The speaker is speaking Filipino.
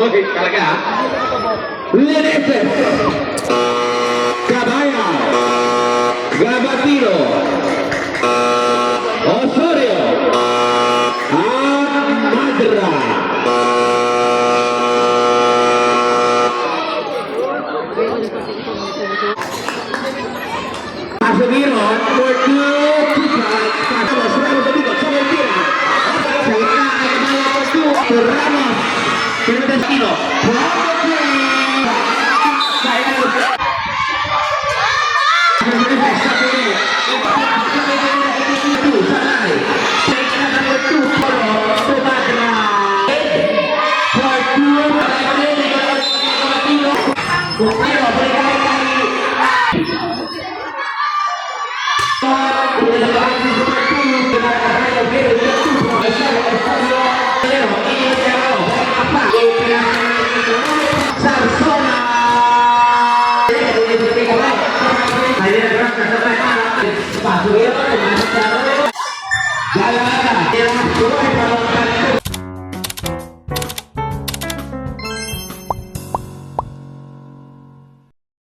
Uy, talaga. Leneses. Cabaya. Gabatino. Osorio. Madra. Casemiro for two. Pasamos, Ramos Domingo, sobre el tira. Se va a ganar por Ramos. Tiene destino. Jalan,